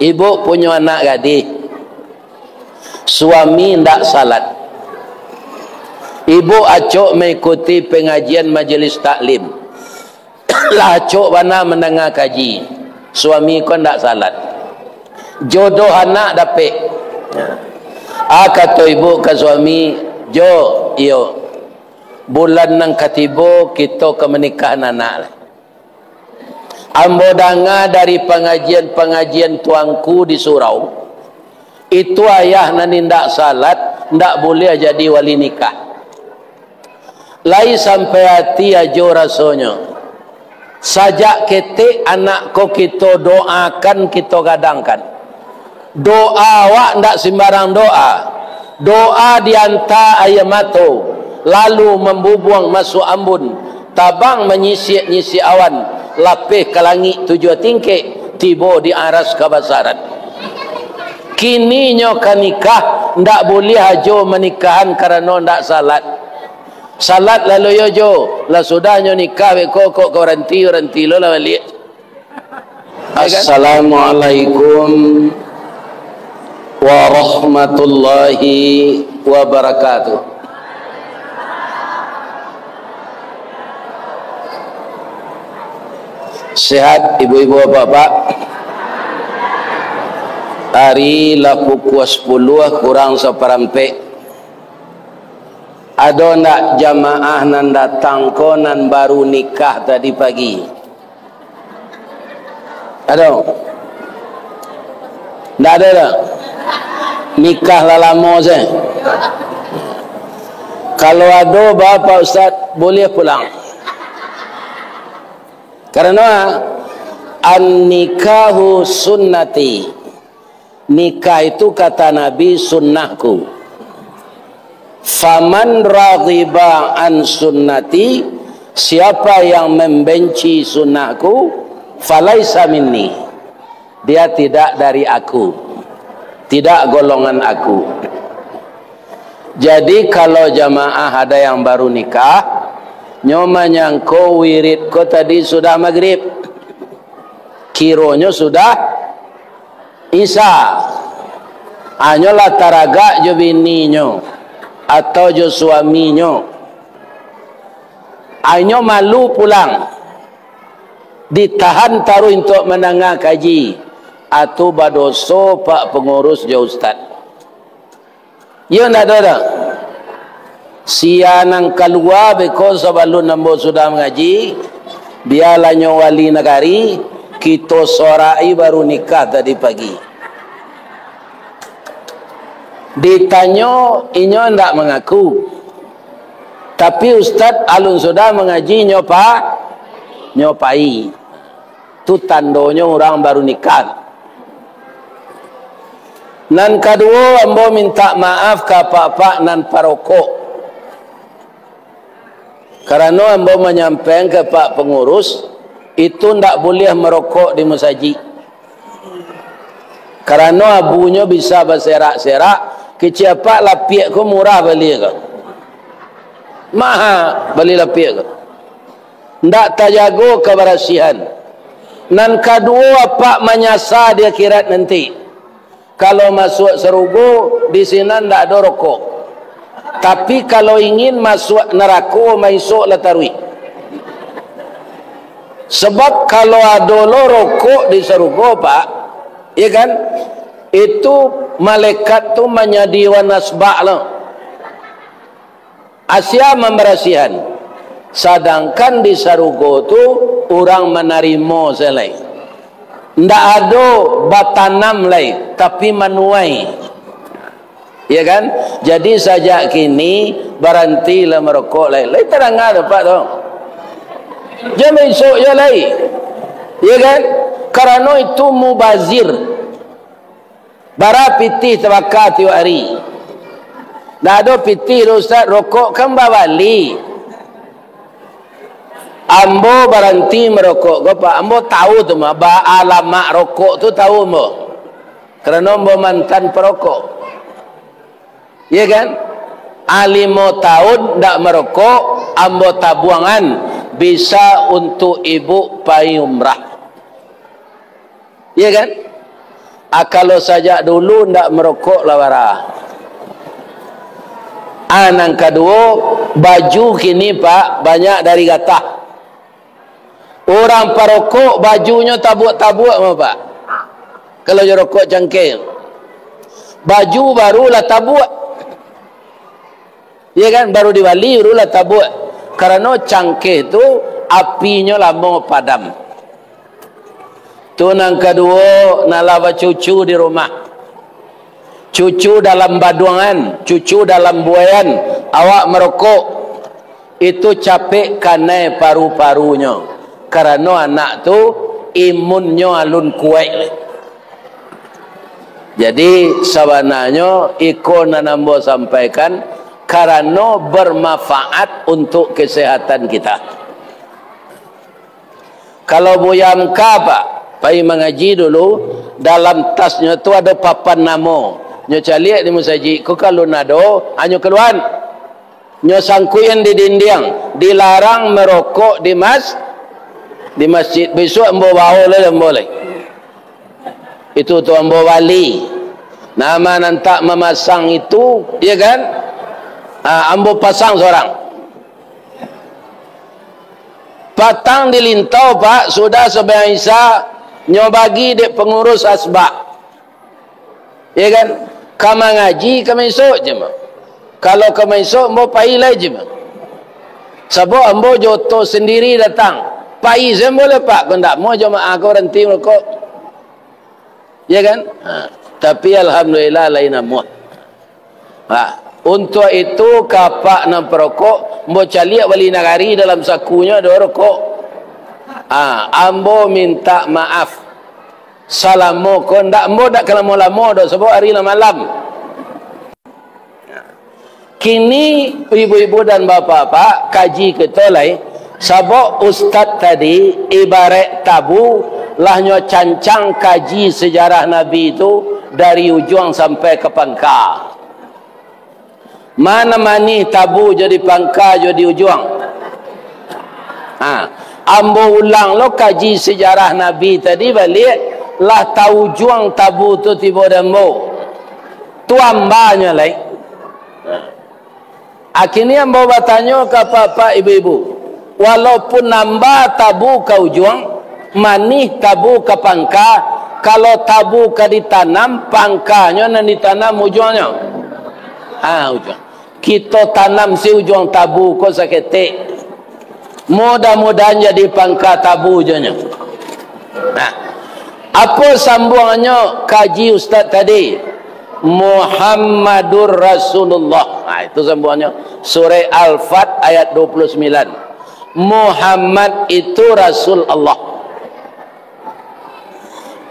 Ibu punya anak gadis, suami ndak salat. Ibu acuk mengikuti pengajian majlis taklim. Lah acuk bana mendengar kaji. Suami kau ndak salat. Jodoh anak dapet. Kata ibu ke suami, "Jo, iyo. Bulan nang katibo kita ke menikahan anak lah. Ambo dengar dari pengajian-pengajian tuanku di surau, itu ayah nani ndak salat, ndak boleh jadi wali nikah. Lai sampai hati ajo rasanya. Sajak ketik anak ko kita doakan, kita gadangkan. Doa awak ndak sembarang doa. Doa dianta ayamato, lalu membubuang masuk ambun, tabang menyisik-nyisik awan, lapih ke langit 7 tingkik, tiba di aras kebasaran. Kini nyoka nikah ndak boleh ajo menikahan kerana ndak salat. Salat lalu yo jo, lah sudahnya nikah beko kok ranti lo lah balik. Assalamualaikum warahmatullahi wabarakatuh. Sehat ibu-ibu bapak? Hari lah pukul 10 kurang seperempat. Ada nak jamaah nan datang ko nan baru nikah tadi pagi? Ada? Ndak ada dah. Nikah lah lama saya. Kalau ada bapak ustaz boleh pulang. Karena an-nikahu sunnati. Nikah itu kata Nabi sunnahku. Faman raghiba an sunnati, siapa yang membenci sunnahku, falaisa minni, dia tidak dari aku, tidak golongan aku. Jadi kalau jamaah ada yang baru nikah, nyomanya ko wirid ko tadi sudah maghrib, kironya sudah isya, hanyalah taraga jo bininyo atau jo suaminya, hanyo malu pulang, ditahan taruh untuk mendengar kaji, atau badoso pak pengurus jo ustaz. Ya ndak ada. Sianang keluar beko sebelum nambo sudah mengaji, biarlah nyo wali negari, kita sorai baru nikah tadi pagi. Ditanya, inyo ndak mengaku. Tapi ustaz alun sudah mengaji nyopai. Itu tandanya orang baru nikah. Nan kedua, ambo minta maaf ke pak-pak nan parokok. Karena ambo menyampaikan ke pak pengurus, itu ndak boleh merokok di masjid. Karena abunya bisa berserak-serak, keciapak lapiak ko murah beli ke. Mahal beli lapiak ke. Ndak terjaga kebersihan. Nan kedua pak menyasar di akhirat nanti. Kalau masuk serugo di sini ndak ada rokok. Tapi kalau ingin masuk neraka maisuk latarui. Sebab kalau ada rokok di serugo pak, ya kan? Itu malaikat tu menyadi wanasba' lah. Asia memberasihan. Sedangkan di sarugo tu orang menerima selai. Ndak ada batanam lai, tapi manuai. Ya kan? Jadi sejak kini berhentilah merokok lai. Lai terang ada pak tu. Jam esok je lai. Ya kan? Karena itu mubazir. Bara pitih terbakar tiap hari. Dah ada pitih ustaz, rokok kan bawali. Ambo berhenti merokok. Gapa? Ambo tahu tu mah, alamat rokok tu tahu ambo. Kerana ambo mantan perokok. Ya kan? 5 tahun tak merokok, ambo tabuangan bisa untuk ibu pai umrah. Ya kan? Kalau sajak dulu ndak merokok lawarah. Yang kedua, baju kini Pak banyak dari gatah. Orang perokok bajunya tabuk-tabuk apa Pak? Kalau je rokok cangkir, baju barulah tabuk. Ya kan, baru diwali barulah tabuk. Karena cangkir tu apinya lama padam. Tu yang kedua, nalawa cucu di rumah. Cucu dalam baduangan, cucu dalam buayan, awak merokok, itu capek kanai paru-parunya. Karena anak tu imunnya alun kuat. Jadi sebenarnya ikon nambo sampaikan karena bermanfaat untuk kesehatan kita. Kalau buyam Pak, pai mengaji dulu, dalam tasnya tu ada papan nama. Nyo caliak di masjid, ko kalau nado, anyo keluar. Nyo sangkuyan di dinding, dilarang merokok di masjid. Besok ambo bawa boleh. Itu tu ambo wali. Nama nantak memasang itu, ya kan? Ambo pasang seorang. Patang dilintau Pak, sudah sebayang Isa, nyo bagi dek pengurus asbak. Ya kan? Kama ngaji, kama esok je mah. Kalau kama esok, ambo pailai je mah. Sebab ambo joto sendiri datang. Pai saya boleh Pak, kau tak mau jemaah kau ranting rokok. Ya kan? Tapi alhamdulillah lain amuah. Untuk itu kapak nak perokok, ambo caliak wali nagari dalam sakunya ada rokok. Ambo minta maaf. Salamo kau ndak ambo dak kelamo-lamo dak sebab hari malam. Kini ibu-ibu dan bapak-bapak kaji ketolai sabok ustaz tadi ibarat tabu lahnya cancang kaji sejarah Nabi itu dari ujung sampai ke pangkal. Mana mani tabu jadi pangkal jadi ujung. Ambo ulang lo kaji sejarah Nabi tadi balik lah tahu juang tabu tu tiba dambo. Tu ambanya lai. Akhirnya ambo bertanya ke papa ibu-ibu. Walaupun nambah tabu ke ujung, manih tabu ke pangka, kalau tabu ke ditanam, pangkanya nan ditanam ujungnya. Ujung. Kita tanam si ujung tabu kau sakit. Mudah-mudahan jadi pangka tabu ujungnya. Apa sambungannya kaji Ustaz tadi? Muhammadur Rasulullah. Itu sambungannya. Surah Al-Fat ayat 29. Muhammad itu Rasul Allah.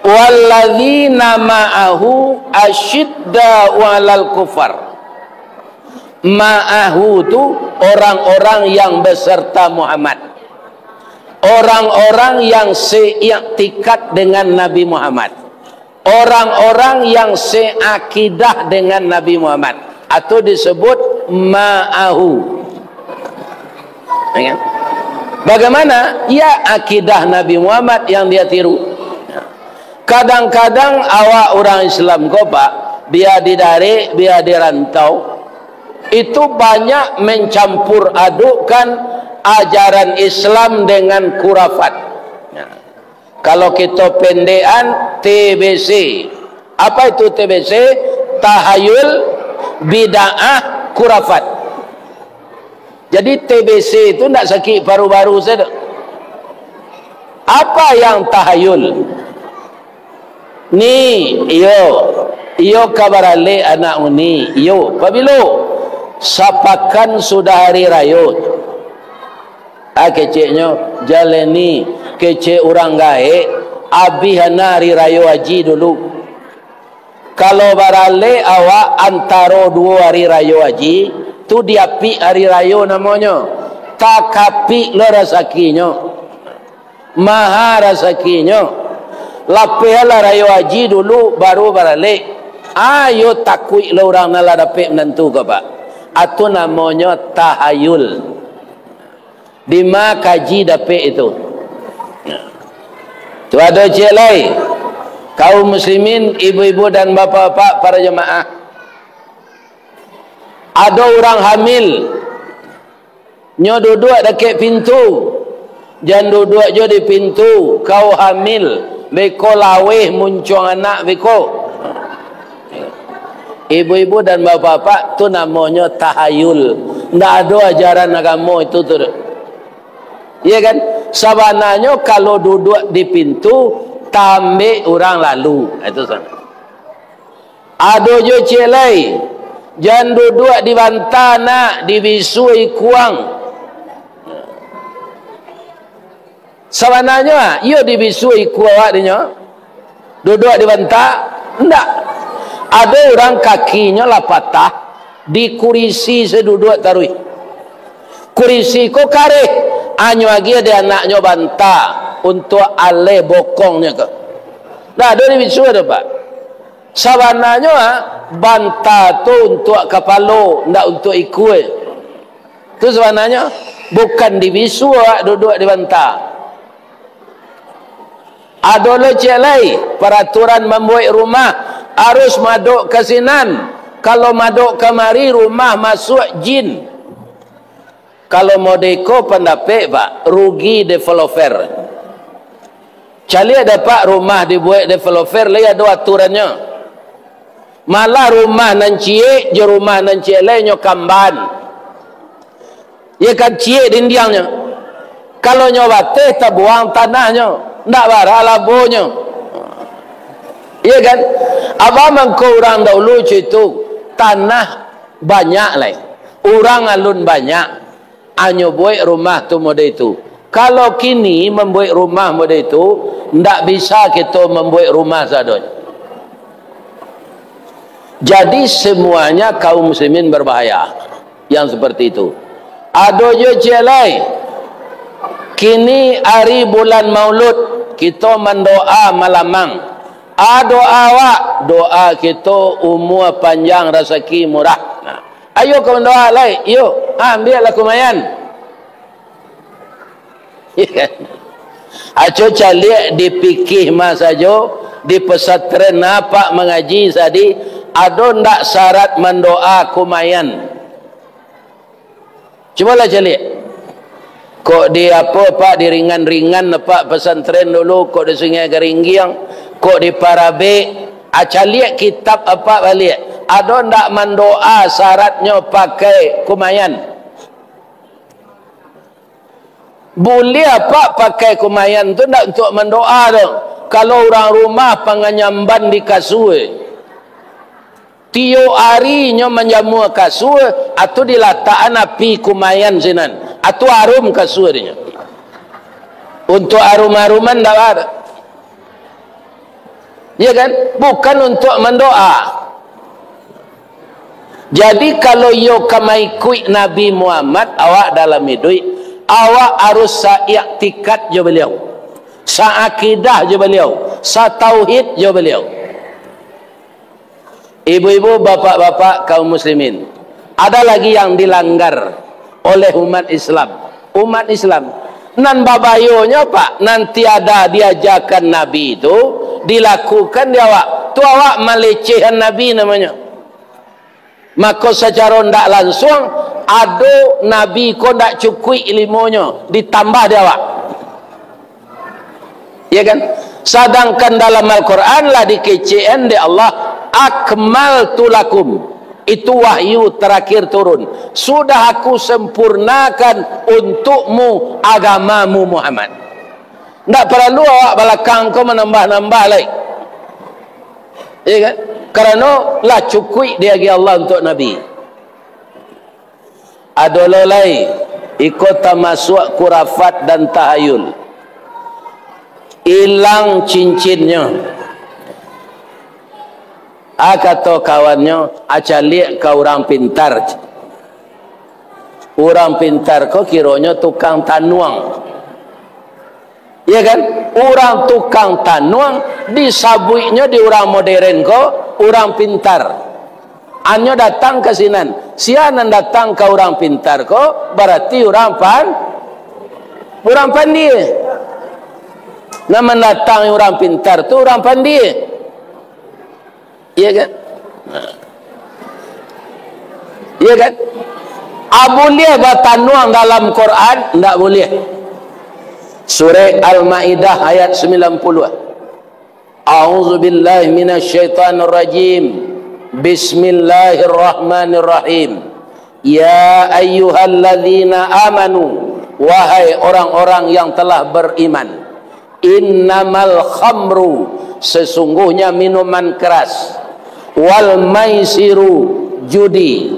Walladzina ma'ahu asyidda'u 'alal kufar. Ma'ahu itu orang-orang yang beserta Muhammad. Orang-orang yang seiktikat dengan Nabi Muhammad. Orang-orang yang seakidah dengan Nabi Muhammad. Atau disebut ma'ahu. Bagaimana? Ya akidah Nabi Muhammad yang dia tiru. Kadang-kadang awak orang Islam kau Pak, biar didarik, biar dirantau, itu banyak mencampur adukkan ajaran Islam dengan khurafat. Kalau kita pendekan TBC. Apa itu TBC? Tahayul, bid'ah, khurafat. Jadi TBC itu tidak sakit baru-baru saja. Apa yang tahayul? Ni, iyo kabarale anak uni, iyo. Pabilo, sapakan sudah hari raya. Keceknya, jalani kecek orang gaek, abihana hari raya haji dulu. Kalau barale awak antara 2 hari raya haji, tu diapi hari raya namanya. Takapi lo rasakinya. Maha rasakinya. Lapihala raya haji dulu baru barale. Ayo takui lo orang nala dapat menentu ke Pak. Itu namanya tahayul. Dima kaji dapat itu. Tu ada cik lain. Kaum muslimin, ibu-ibu dan bapa-bapa, para jemaah, ada orang hamil nyo duduk dekat pintu, jangan duduk je di pintu. Kau hamil, beko laweh muncung anak beko. Ibu-ibu dan bapak-bapak, tu namanya tahayul. Ndak ada ajaran agama itu tu. Iya kan? Sebenarnya kalau duduk di pintu, tambah orang lalu. Itu sana. Ada je cik lain, jangan duduk di bantal nak, dibisui kuang. Sebenarnya, ia dibisui kuang dia, duduk di bantal, enggak. Ada orang kakinya lah patah, di kurisi seduduk tarui. Kurisi ko kareh, hanya lagi ada anaknya bantah untuk ale bokongnya ke. Dah ada dibisui ada pak. Sebenarnya bantah tu untuk kepala, enggak untuk ikut. Itu sebenarnya bukan dibisu duduk di bantah. Ada leceh lain peraturan membuat rumah harus maduk ke sinan. Kalau maduk kemari rumah masuk jin. Kalau modeko pendapat pak, rugi developer. Cali dapat rumah dibuat developer lain ada aturannya. Malah rumah nan cie je rumah nan cie lainnya kamban. Ya kan cie dindiangnya. Kalau nyoba teh tak buang tanahnya. Ndak barah labonya. Iya kan? Abang mangko orang dahulu itu tanah banyak lah. Orang alun banyak. Hanya buat rumah tu model itu. Kalau kini membuat rumah model itu, ndak bisa kita membuat rumah sadon. Jadi semuanya kaum muslimin berbahaya yang seperti itu. Ada je celai. Kini hari bulan Maulud kita mendoa malamang. Doa awak, doa kita umur panjang, rezeki murah. Nah, ayo kau mendoa lai, yo, ambillah kumayan. Aco calik dipikir masa jo di pesantren apa mengaji tadi, ada ndak syarat mendoa kumayan. Cubalah calik. Kok di apa pak di ringan-ringan pak pesantren dulu, kok di Sungai Garinggiang, kok di Parabe, lihat kitab apa balik. Ada ndak mendoa syaratnya pakai kumayan? Boleh apa pakai kumayan tu ndak untuk mendoa tu. Kalau orang rumah penganyamban di kasur, tiap harinya menjamu kasur, atau diletakkan api kumayan sinan. Atau arum kasurnya. Untuk arum-aruman tak ada. Ya kan? Bukan untuk mendoa. Jadi kalau yo kamai kuik Nabi Muhammad awak dalam hidup, awak harus sa'iktikat je beliau. Sa'akidah je beliau. Sa'tauhid je beliau. Ibu-ibu, bapak-bapak kaum muslimin. Ada lagi yang dilanggar oleh umat Islam. Umat Islam nan babayonya pak, nanti ada diajakan Nabi itu dilakukan di awak tu, awak melecehan Nabi namanya. Maka secara ndak langsung ada Nabi ko ndak cukup ilmunya ditambah di awak, ya kan? Sedangkan dalam Al-Quran lah dikecehan di Allah, akmaltu lakum, itu wahyu terakhir turun, sudah aku sempurnakan untukmu agamamu Muhammad. Tak perlu awak belakang kau menambah-nambah lagi, ya kan? Kerana lah cukup dia bagi Allah untuk Nabi. Ada lain ikut termasuk kurafat dan tahayul, hilang cincinnya. Kata kawannya, acalik kau orang pintar. Orang pintar kau kiranya tukang tanuang, ya kan? Orang tukang tanuang disabuinya di orang modern kau orang pintar. Hanya datang ke sinan, sianan datang ke orang pintar kau berarti orang pandai. Nama datang orang pintar tu orang pandai. Iya kan? Iya kan? Boleh bertanuang dalam Quran? Tak boleh. Surah Al-Ma'idah ayat 90. A'udzu billahi minasyaitonir rajim. Bismillahirrahmanirrahim. Ya ayyuhalladzina amanu, wahai orang-orang yang telah beriman, innamal khamru, sesungguhnya minuman keras, wal maisiru, judi,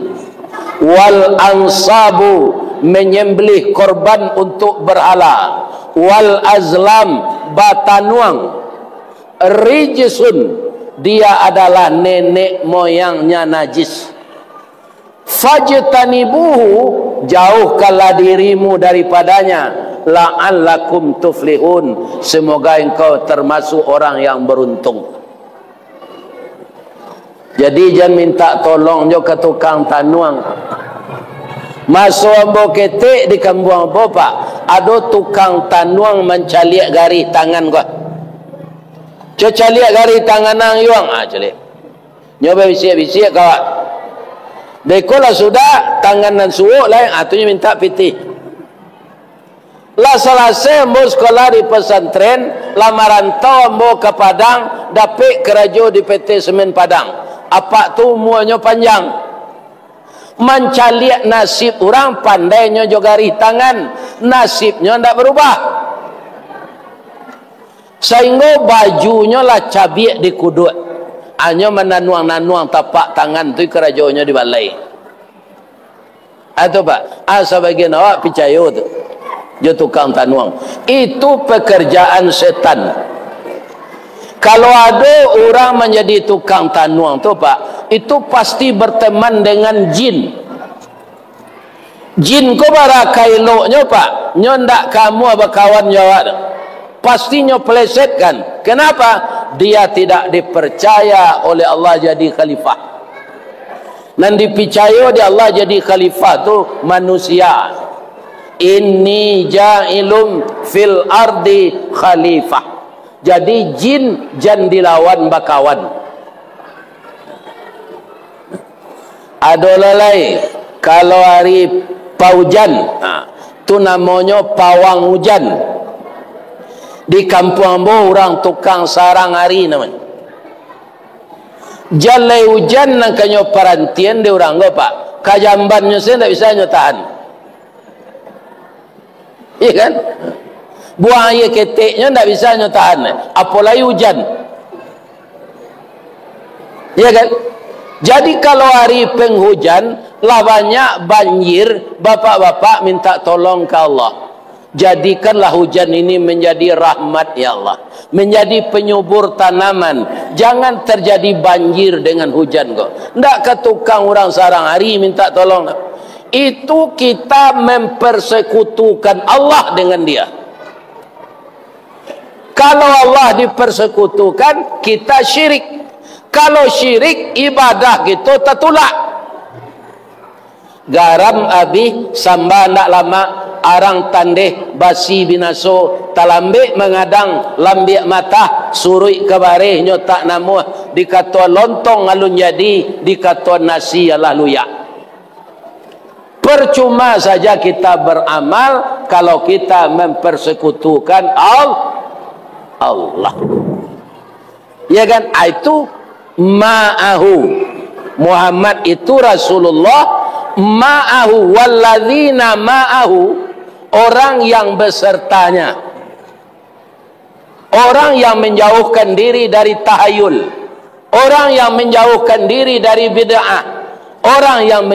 wal ansabu, menyembelih korban untuk berhala, wal azlam, batanuang, rijsun, dia adalah nenek moyangnya najis. Fajtanibuhu, jauhkanlah dirimu daripadanya, la'allakum tuflihun, semoga engkau termasuk orang yang beruntung. Jadi jangan minta tolong jo ke tukang tanuang. Masuk ambo ketik di kampung ambo pak, ada tukang tanuang mencaliak garis tangan gua. Caliak garis tangan nang yuang, caliak. Nyoba bisik-bisik kawak. Dekolah sudah tangan dan suuk lain, atunya minta pitih. Lah selesai ambo sekolah di pesantren, lamaran tau ambo ke Padang, dapik kerajo di PT Semen Padang. Apa tu umuannya panjang. Mencaliak nasib orang, pandainya juga garis tangan, nasibnya tidak berubah. Sehingga bajunya lah cabiak di kudut. Hanya menanuang-nanuang tapak tangan tu kerajonya di balai. Atau pak, sebagian awak percaya tu. Dia tukang tanuang. Itu pekerjaan setan. Kalau ada orang menjadi tukang tanuang tu pak, itu pasti berteman dengan jin. Jin ko barakai eloknya pak, nyondak kamu berkawan jawab. Pastinya pelesetkan. Kenapa? Dia tidak dipercaya oleh Allah jadi khalifah. Dan dipercaya oleh Allah jadi khalifah tu manusia. Inni ja'ilum fil ardi khalifah. Jadi jin jan dilawan bakawan. Ada lelai kalau hari paujan, tu namanya pawang hujan. Di kampung ambo orang tukang sarang hari namanya. Jalai hujan nang kanyo parantian de orang go pak. Kajambannya saya tak bisa nyotahan. Iya kan? Buang air keteknya tak bisa nyotahan. Apalagi hujan. Iya kan? Jadi kalau hari penghujan lah banyak banjir, bapak-bapak minta tolong ke Allah. Jadikanlah hujan ini menjadi rahmat ya Allah, menjadi penyubur tanaman. Jangan terjadi banjir dengan hujan kok. Ndak ke tukang orang sarang hari minta tolong. Itu kita mempersekutukan Allah dengan dia. Kalau Allah dipersekutukan, kita syirik. Kalau syirik, ibadah gitu tertolak. Garam abi samba ndak lama, arang tandeh basi binaso, talambik mengadang lambik mata, surui kebareh nyotak namuh, dikata lontong alun jadi, dikata nasi alah luyak. Percuma saja kita beramal kalau kita mempersekutukan Allah. Ya kan? Itu ma'ahu. Muhammad itu Rasulullah, ma'ahu walladzina ma'ahu, orang yang besertanya, orang yang menjauhkan diri dari tahayul, orang yang menjauhkan diri dari bid'ah, orang yang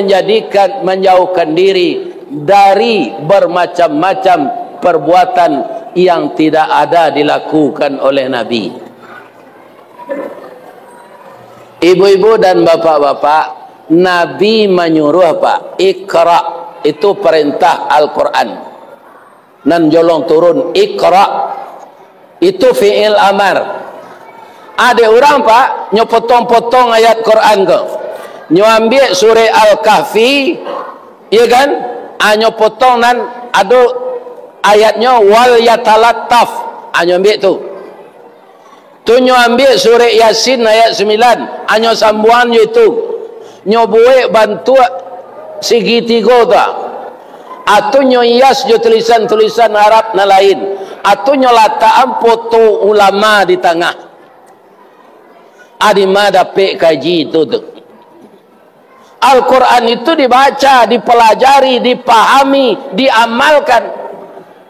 menjauhkan diri dari bermacam-macam perbuatan yang tidak ada dilakukan oleh Nabi. Ibu-ibu dan bapak-bapak, Nabi menyuruh apa? Iqra, itu perintah Al-Quran. Dan jolong turun Iqra, itu fi'il amar. Ada orang pak nyopotong-potong ayat Quran ke, nyambil surah Al-Kahfi, ya kan? Nyopotong dan ada ayatnya wal yatalattaf, nyambil tu. Tu nyo ambil surah Yasin ayat 9. Anyo sambuan yo itu. Nyo buat bantu segitiga tu. Atau nyo hias jo tulisan-tulisan Arab na lain. Atau nyo lataan foto ulama di tengah. Adima dapat kaji itu tu. Al-Quran itu dibaca, dipelajari, dipahami, diamalkan.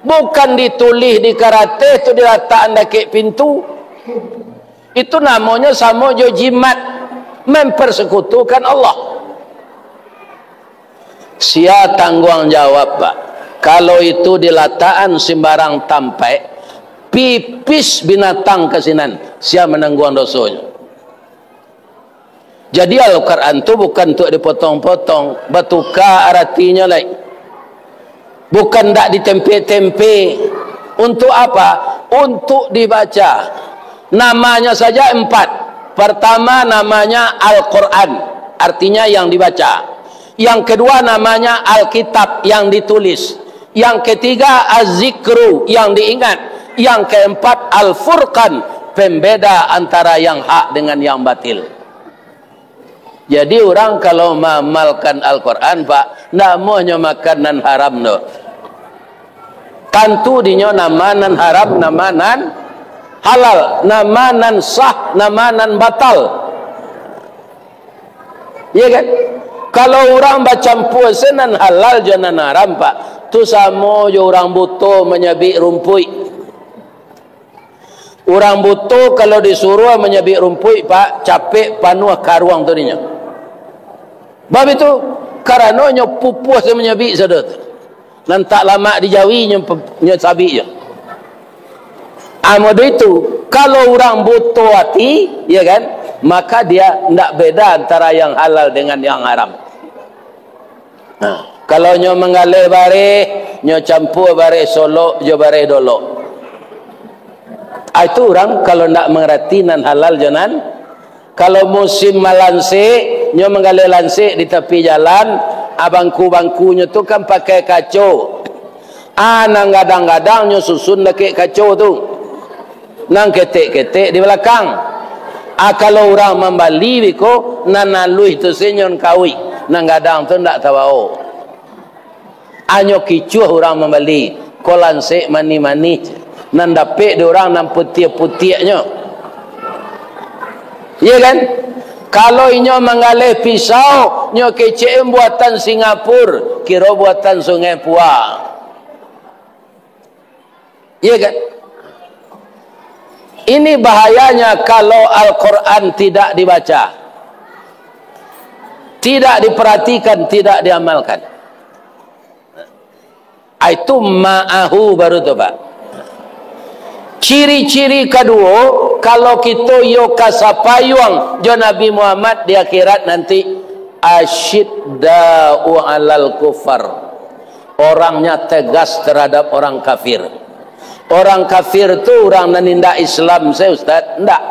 Bukan ditulis di karate itu diletakkan dekat pintu. Itu namanya sama jo jimat, mempersekutukan Allah. Sia tanggung jawab, Pak. Kalau itu diletakkan sembarang tampai, pipis binatang kesinan, sia menanggung dosanya. Jadi Al-Quran itu bukan untuk dipotong-potong, bertukar artinya lain. Bukan tak ditempe-tempe. Untuk apa? Untuk dibaca. Namanya saja 4. Pertama namanya Al-Quran, artinya yang dibaca. Yang kedua namanya Alkitab, yang ditulis. Yang ketiga Az-Zikru, yang diingat. Yang keempat Al-Furqan, pembeda antara yang hak dengan yang batil. Jadi orang kalau mengamalkan Al-Quran, Pak, namanya makanan haram no. Tentu dinyo namanan haram, namanan halal, namanan sah, namanan batal. Iya kan? Kalau orang bercampur senan halal jangan haram, Pak. Tu sama je orang butuh menyabik rumput. Orang butuh kalau disuruh menyabik rumput, Pak, capek panuh karuang tu dinya. Bab itu karena nyo pupuh saya menyabik saudara tu. Dan tak lama dijawi nyo sabik je. Amado itu kalau orang butuh hati, ya kan, maka dia ndak beda antara yang halal dengan yang haram. Nah, kalau nyo mengalir bare, nyo campur bare solok jo bare dolok. Itu orang kalau ndak mengerti nan halal jangan. Kalau musim malansik, nyo menggali lansik di tepi jalan, abangku-bangkunya tu kan pakai kacau. Nang gadang-gadang nyo susun dekat kacau tu. Nang ketek-ketek di belakang. Kalau orang membali biko, nan nalui tu senyon kawi. Nang gadang tu ndak tahu. Anyo kicuh orang membali. Ko lansik mani-mani. Nan dapet di orang nan putih-putihnya. Iya kan? Kalau inyo mengalih pisau, nyo kecek buatan Singapura, kira buatan Sungai Puang. Iya kan? Ini bahayanya kalau Al-Quran tidak dibaca, tidak diperhatikan, tidak diamalkan. Itu ma'ahu baru tu, Pak. Ciri-ciri kedua, kalau kita yo kasapayuang jo Nabi Muhammad di akhirat nanti, asyidda'u 'alal kufar. Orangnya tegas terhadap orang kafir. Orang kafir tu orang menindak Islam, saya Ustaz, enggak.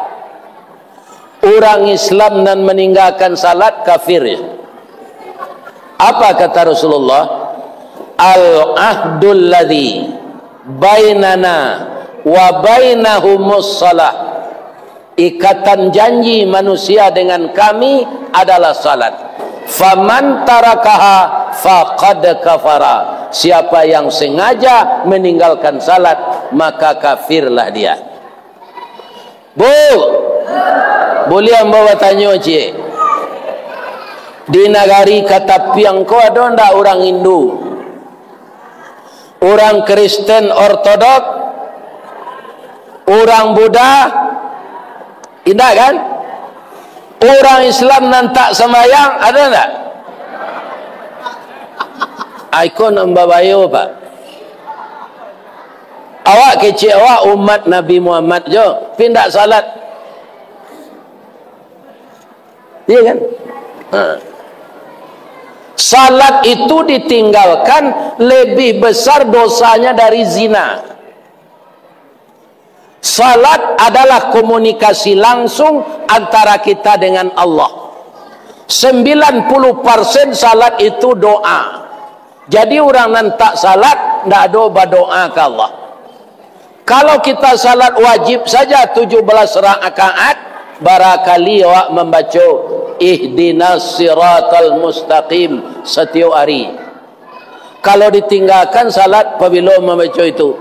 Orang Islam dan meninggalkan salat kafir. Apa kata Rasulullah? Al-ahdul ladzi bainana wa bainahumus salah. Ikatan janji manusia dengan kami adalah salat. Faman tarakaha faqad kafara. Siapa yang sengaja meninggalkan salat, maka kafirlah dia. Bu, boleh ambawa tanya cik. Di negari Katapiang ko ada ndak orang Hindu? Orang Kristen Ortodok, orang Buddha, indah kan? Orang Islam nan tak sembahyang ada tak? Ikon ambabayo, Pak. Awak kecil awak umat Nabi Muhammad jo, pindah salat. Iya kan? Salat itu ditinggalkan lebih besar dosanya dari zina. Salat adalah komunikasi langsung antara kita dengan Allah. 90% salat itu doa. Jadi orang yang tak salat tidak ada berdoa ke Allah. Kalau kita salat wajib saja 17 rakaat, barakali awak membaca ihdinas siratal mustaqim setiap hari. Kalau ditinggalkan salat apabila membaca itu,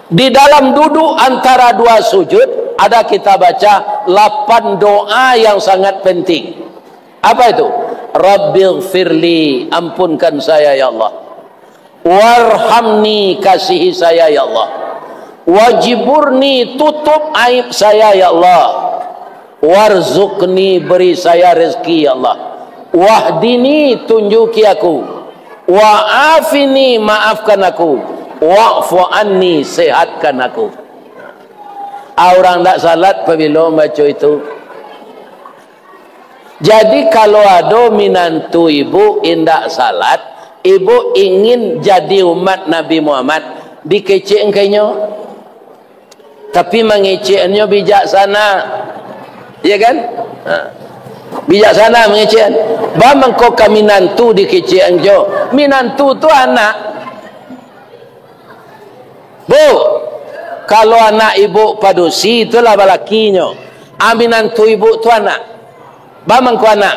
di dalam duduk antara dua sujud ada kita baca 8 doa yang sangat penting. Apa itu? Rabbighfirli, ampunkan saya ya Allah. Warhamni, kasihi saya ya Allah. Wajiburni, tutup aib saya ya Allah. Warzuqni, beri saya rezeki ya Allah. Wahdini, tunjuki aku. Wa'afini, maafkan aku. Wa'fu anni, sehatkan aku. Orang tak salat apabila baca itu. Jadi kalau ada minantu ibu indak salat, ibu ingin jadi umat Nabi Muhammad, dikecekkannya, tapi mengecekkannya bijaksana, ya kan? Bijaksana mengecekkan. Bagaimana kau ke minantu dikecekkannya? Minantu tu anak. Bu, kalau anak ibu padusi itulah balakinya. Minantu ibu tu anak. Bagaimana kau anak?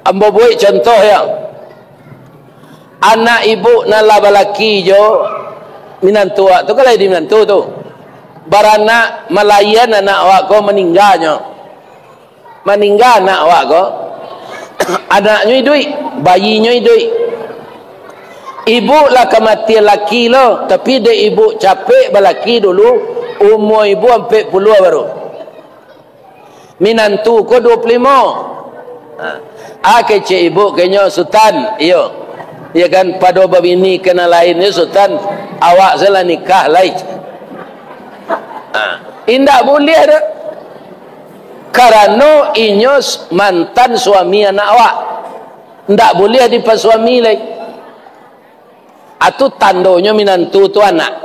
Ambo buat contoh yang anak ibu nala balaki jo minantu awak tu, kalau di minantu tu baranak melayan anak awak ko meninggalnya, meninggal anak awak ko, anaknya hidup, bayinya hidup, ibu lah kematian laki lo, tapi dia ibu capek balaki dulu, umur ibu sampai 10 baru, minantu ko 25. Kecik ibu kayaknya sultan, iyo, ya kan, pada babini kena lainnya sultan, awak salah nikah lain. Indak boleh ada, karena inyo mantan suami anak awak, indak boleh di pas suami lain. Atau tandonya minantu tu anak.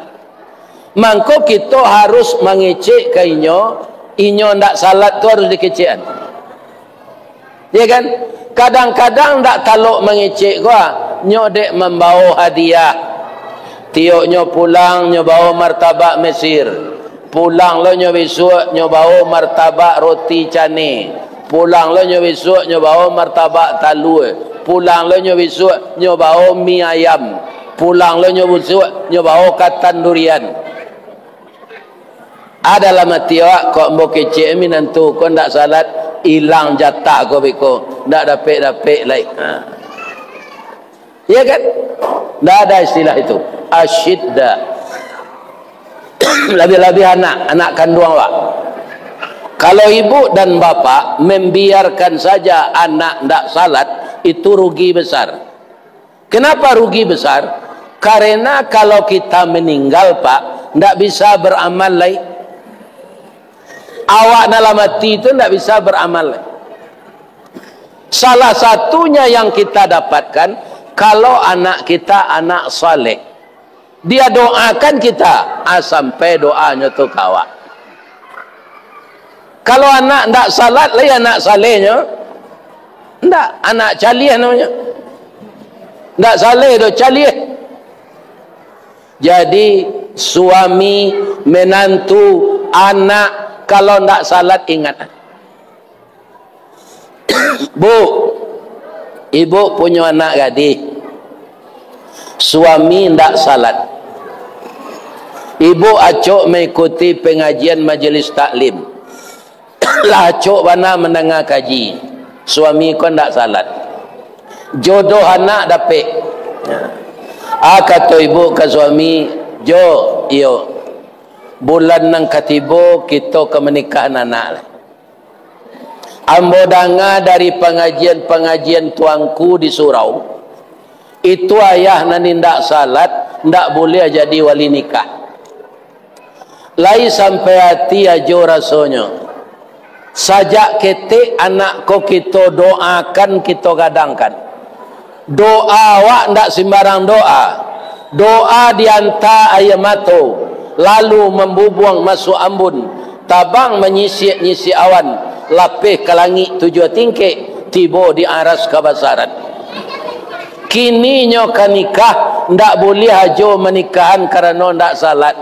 Mangko kita harus mengecek ke inyo ndak salat tu harus dikecekkan. Ya kan? Kadang-kadang tak taluk mengecek gua, nyo dek membawa hadiah. Tiok nyo pulang nyo bawa martabak Mesir. Pulang lo nyo besok nyo bawa martabak roti cane. Pulang lo nyo besok nyo bawa martabak talue. Pulang lo nyo besok nyo bawa mie ayam. Pulang lo nyo besok nyo bawa katan durian. Adalah mati awak kok mbok kecek minantu kau ndak salat, hilang jatah kau beko, ndak dapat lain. Ya kan? Ndak ada istilah itu. Asyidda. Lebih-lebih anak kandung awak. Kalau ibu dan bapa membiarkan saja anak ndak salat, itu rugi besar. Kenapa rugi besar? Karena kalau kita meninggal Pak, ndak bisa beramal lain. Awak dalam hati itu tidak bisa beramal. Salah satunya yang kita dapatkan, kalau anak kita anak saleh, dia doakan kita, sampai doanya tu kawak. Kalau anak tidak salat lagi anak salehnya, tidak, anak caliah namanya. Tidak saleh do caliah. Jadi suami, menantu, anak, kalau tidak salat ingat. Bu, ibu punya anak gadis, suami tidak salat, ibu acok mengikuti pengajian majlis taklim, lah acok mana mendengar kaji, suami kau tidak salat, jodoh anak dapat. Kata ibu ke suami, jo, iyo, bulan nang katibo kita ke menikahan anak. Ambo danga dari pengajian tuangku di surau, itu ayah nani ndak salat, ndak boleh jadi wali nikah. Lai sampai hati ajo rasanya. Sajak ketik anak ko kita doakan, kita gadangkan. Doa awak ndak sembarang doa. Doa dianta ayamato, lalu membubuang masuk ambun, tabang menyisik-nyisik awan, lapih ke langit 7 tingkik, tiba di aras kebasaran. Kini nyo kan nikah, ndak boleh hajo menikahan karena ndak salat.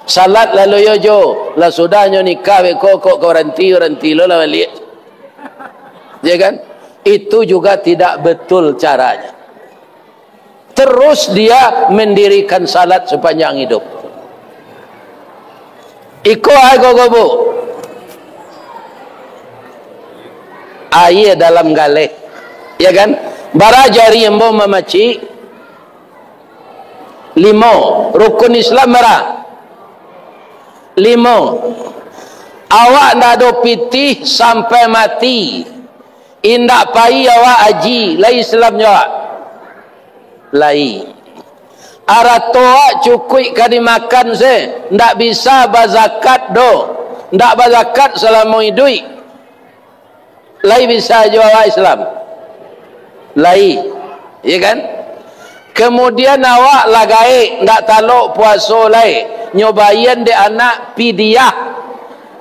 Salat lalu yo jo, lah sudahnya nikah kok ranti lo lah balik. Ya kan? Itu juga tidak betul caranya. Terus dia mendirikan salat sepanjang hidup. Iko ago gobo. Air dalam galeh. Ya kan? Barajari embo mamaci. 5 rukun Islam merah. 5 awak ndak ada pitih sampai mati, indak pai awak haji lai Islam juga lai aratoa cukui kadi makan se ndak bisa bazakat do, ndak bazakat selama hidup lai bisa juga Islam lai, ya kan? Kemudian awak lagai ndak talok puasa lai, nyobain de anak pidiah,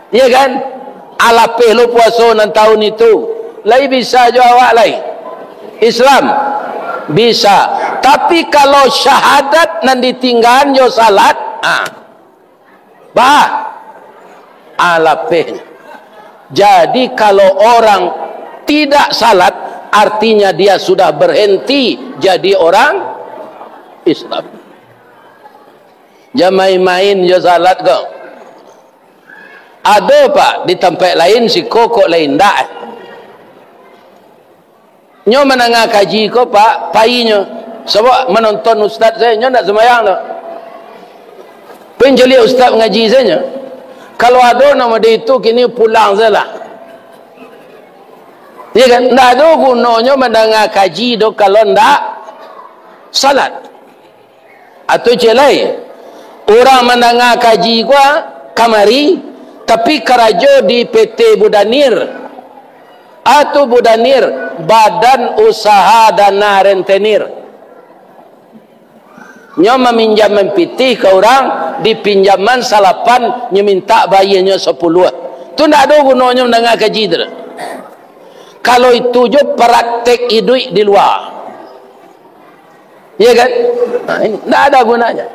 ya kan? Alape lo puasa nan tahun itu lai bisa jo awak lai Islam bisa. Tapi kalau syahadat nan ditinggalan jo salat alape. Jadi kalau orang tidak salat artinya dia sudah berhenti jadi orang Islam. Jangan main-main je salat kau. Ada pak di tempat lain si kok lain dak. Nyo menengah kaji ko pak painya. Sebab menonton ustaz saya nyo ndak sembahyang dah. Penjeli ustaz ngaji saya. Kalau ada nama dia itu kini pulang salah. Ya kan? Ndak ada gunanya menengah kaji do kalau ndak salat. Atau celai orang mendengar kaji gua kamari tapi kerajo di PT Budanir atau Budanir Badan Usaha Dana Rentenir nyo meminjam mempitih ke orang di pinjaman salapan nyo minta bayarnya 10 tu ndak ada gunanya mendengar kaji tu. Kalau itu jo praktek hidup di luar, ya kan? Nah, ini tidak ada gunanya.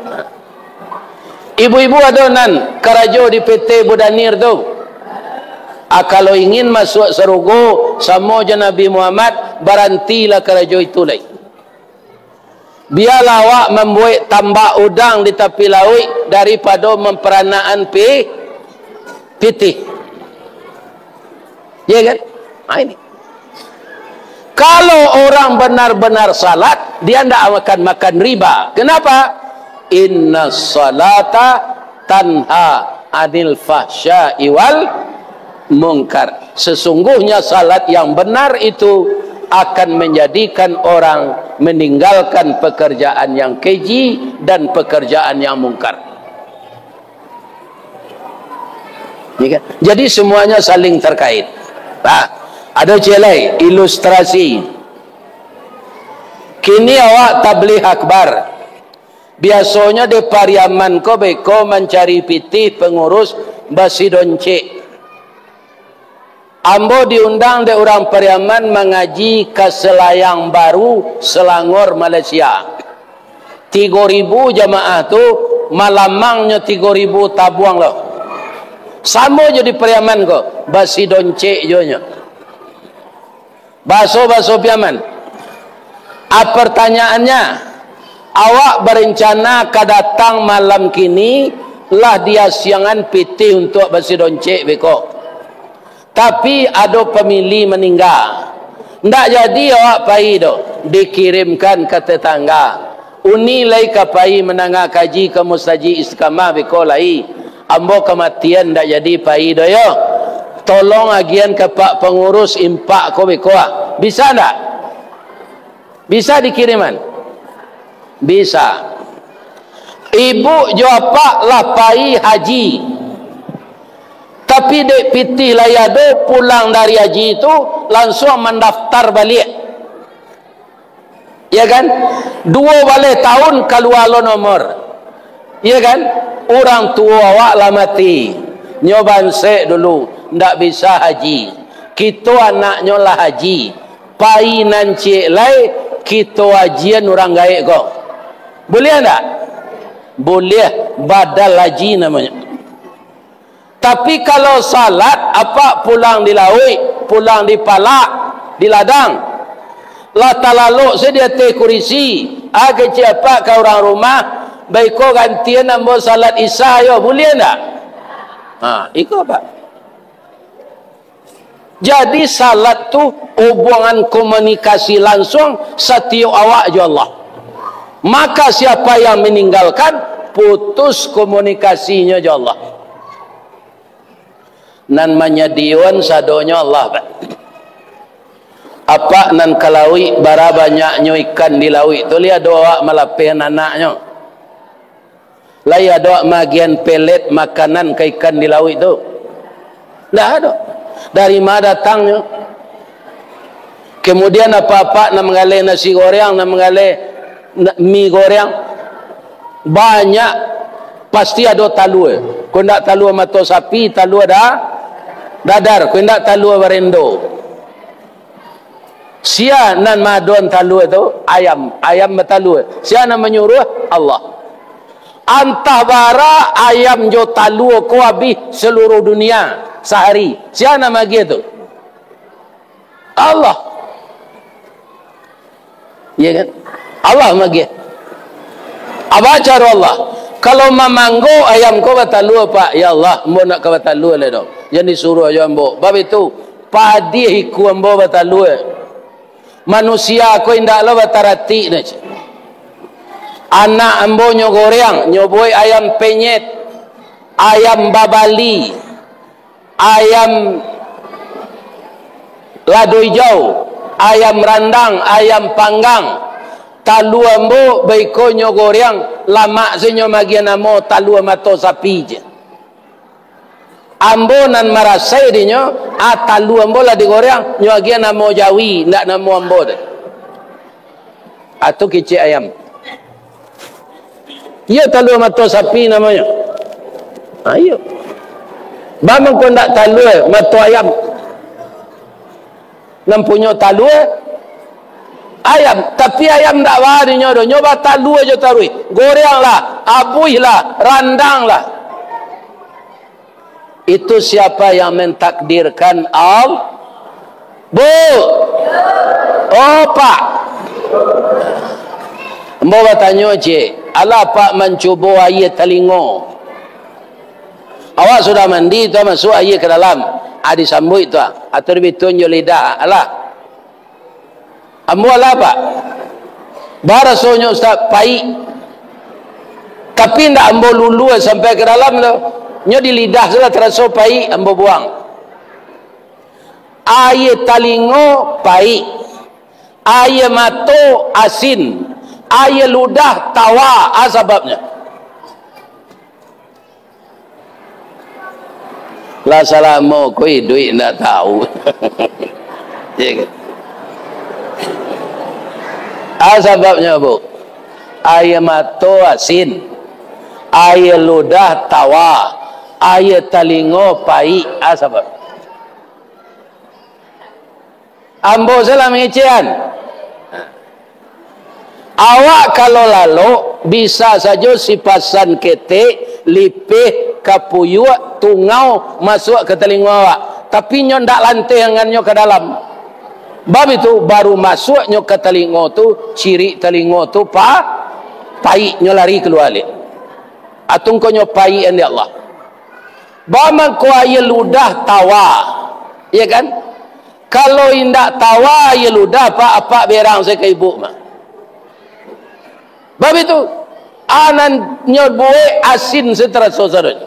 Ibu-ibu ada nan kerajo di PT Budanir tu. Kalau ingin masuk surga sama je Nabi Muhammad, berhentilah kerajo itu lagi. Biarlah awak membuat tambak udang di tepi laut daripada memperanaan pitih. Ya kan? Nah, ini. Kalau orang benar-benar salat, dia tidak akan makan riba. Kenapa? Inna salata tanha anil fahsya'i wal munkar. Sesungguhnya salat yang benar itu akan menjadikan orang meninggalkan pekerjaan yang keji dan pekerjaan yang mungkar. Jadi semuanya saling terkait. Ada celai ilustrasi. Kini awak tabligh akbar. Biasanya di pariaman ko beko mencari pitih pengurus basi doncek. Ambo diundang de orang pariaman mengaji ke Selayang Baru, Selangor, Malaysia. 3.000 jamaah tu malamangnya 3.000 tabuang loh. Sama je di pariaman ko basi doncek jonya. Baso-baso piaman. Pertanyaannya, awak berencana kedatang malam kini lah dia siangan pitih untuk basi doncek beko. Tapi ada pemilih meninggal. Ndak jadi awak pai do dikirimkan ke tetangga. Uni lai kapai menangah kaji ke mustaji istiqamah beko lai. Ambo kematian ndak jadi pai do yo. Tolong agian ke pak pengurus impak ko beko. Bisa ndak? Bisa dikiriman? Bisa. Ibu jawab lah pai haji. Tapi dek pitih layado pulang dari haji itu langsung mendaftar balik. Ya kan? 2 balik tahun keluar lo nomor. Ya kan? Orang tua awak lah mati. Nyoban se dulu ndak bisa haji. Kita anaknya lah haji. Pai nan cik lai kita hajian orang gaik kok. Boleh ndak? boleh badal haji namanya. Tapi kalau salat apa pulang di laut, pulang di palak, di ladang, lah talaluk sedia teh kurisi, kecil apa ke orang rumah, baik kau gantian ambo salat isya yo, boleh tak? Itu apa? Jadi salat tu hubungan komunikasi langsung setiap awak je Allah. Maka siapa yang meninggalkan, putus komunikasinya je Allah. Nan menyediakan sadonya Allah. Apa nan kalawi bara banyaknya ikan di laut tu lihat doa malapeh anaknya. Lai ada bagian pelet makanan ke ikan di laut tu. Dah ada. Dari mana datangnya? Kemudian apa-apa nak mengalih nasi goreng, nak mengalih mie goreng, banyak pasti ada talua. Kau nak talua mata sapi, talua dah dadar. Kau nak talua barendo. Sia nan madon talua tu ayam bertalua. Sia nan menyuruh Allah. Antah bara ayam jo talua ko habis seluruh dunia sehari. Siapa nama dia tu? Allah. Ya kan? Allah magi. Apa cara Allah? Kalau memanggo ayam ko batalua pak, ya Allah, ambo nak ka batalua le dong. Yang disuruh aja ambo. Bab itu padi ku ambo batalua. Manusia ko indak lo batarati ne. Anak ambo nyogoreng, nyoboi ayam penyet, ayam babali, ayam lado hijau, ayam randang, ayam panggang. Talu ambo baiko nyogoreng, lama senyo magian amo talu mato sapi je. Ambo nan marasai dinyo, talu ambo lah digoreng, nyogian amo jawi, ndak namo ambo de. Atau kicik ayam. Ya talu mato sapi namanya. Ayo. Bamang kau nak talu mato ayam. Nampunyo talu ayam, tapi ayam tak wari nyodo. Nyoba talu aja tarui. Goreng lah, abuih lah, randang lah. Itu siapa yang mentakdirkan Allah? Bu. Oh pak. Mbak bertanya cik, Allah pak mencuba air telingo. Awak sudah mandi tu masuk air ke dalam, disambut tu atau ditunjuk lidah Allah. Ambo Allah pak. Barasonya ustaz pai. Tapi ndak ambo lulu sampai ke dalam tu. Nyo di lidah sudah terasa pai, ambo buang. Air telingo pai. Air mato asin. Air ludah tawa, sebabnya. Lah salamu koi duit nak tahu. Ya kan? Sebabnya bu, air mato asin, air ludah tawa, air telingo pai, sebab. Ambo salam ngician. Awak kalau lalu bisa saja sipasan ketek, lipih, kapuyuk, tungau masuk ke telinga awak. Tapi nyo ndak lantai dengannya ke dalam. Bab itu baru masuk nyo ke telinga tu, ciri telinga tu pai nyo lari keluar le. Atung ko nyo pai ande Allah. Bamang ko aye ludah tawa. Ya kan? Kalau indak tawa aye ludah apa berang saya ke ibu mah. Bab itu anan nyobue asin seterasa sarut.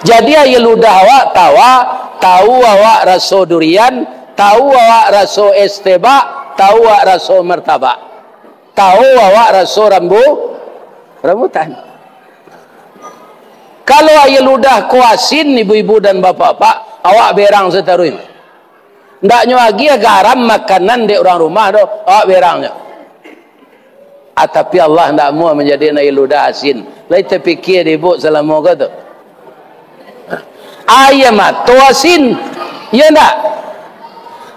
Jadi ayo ludah awak tawa, tahu awak rasa durian, tahu awak rasa esteba, tahu awak rasa martabak, tahu awak rasa rambutan. Kalau ayo ludah ku asin ibu-ibu dan bapak-bapak, awak berang seterus. Ndaknya lagi garam makanan di orang rumah do, awak berangnya. Tapi Allah tidak mau menjadi air ludah asin. Lain terfikir ibu selama kata. Air mata asin. Ya tak?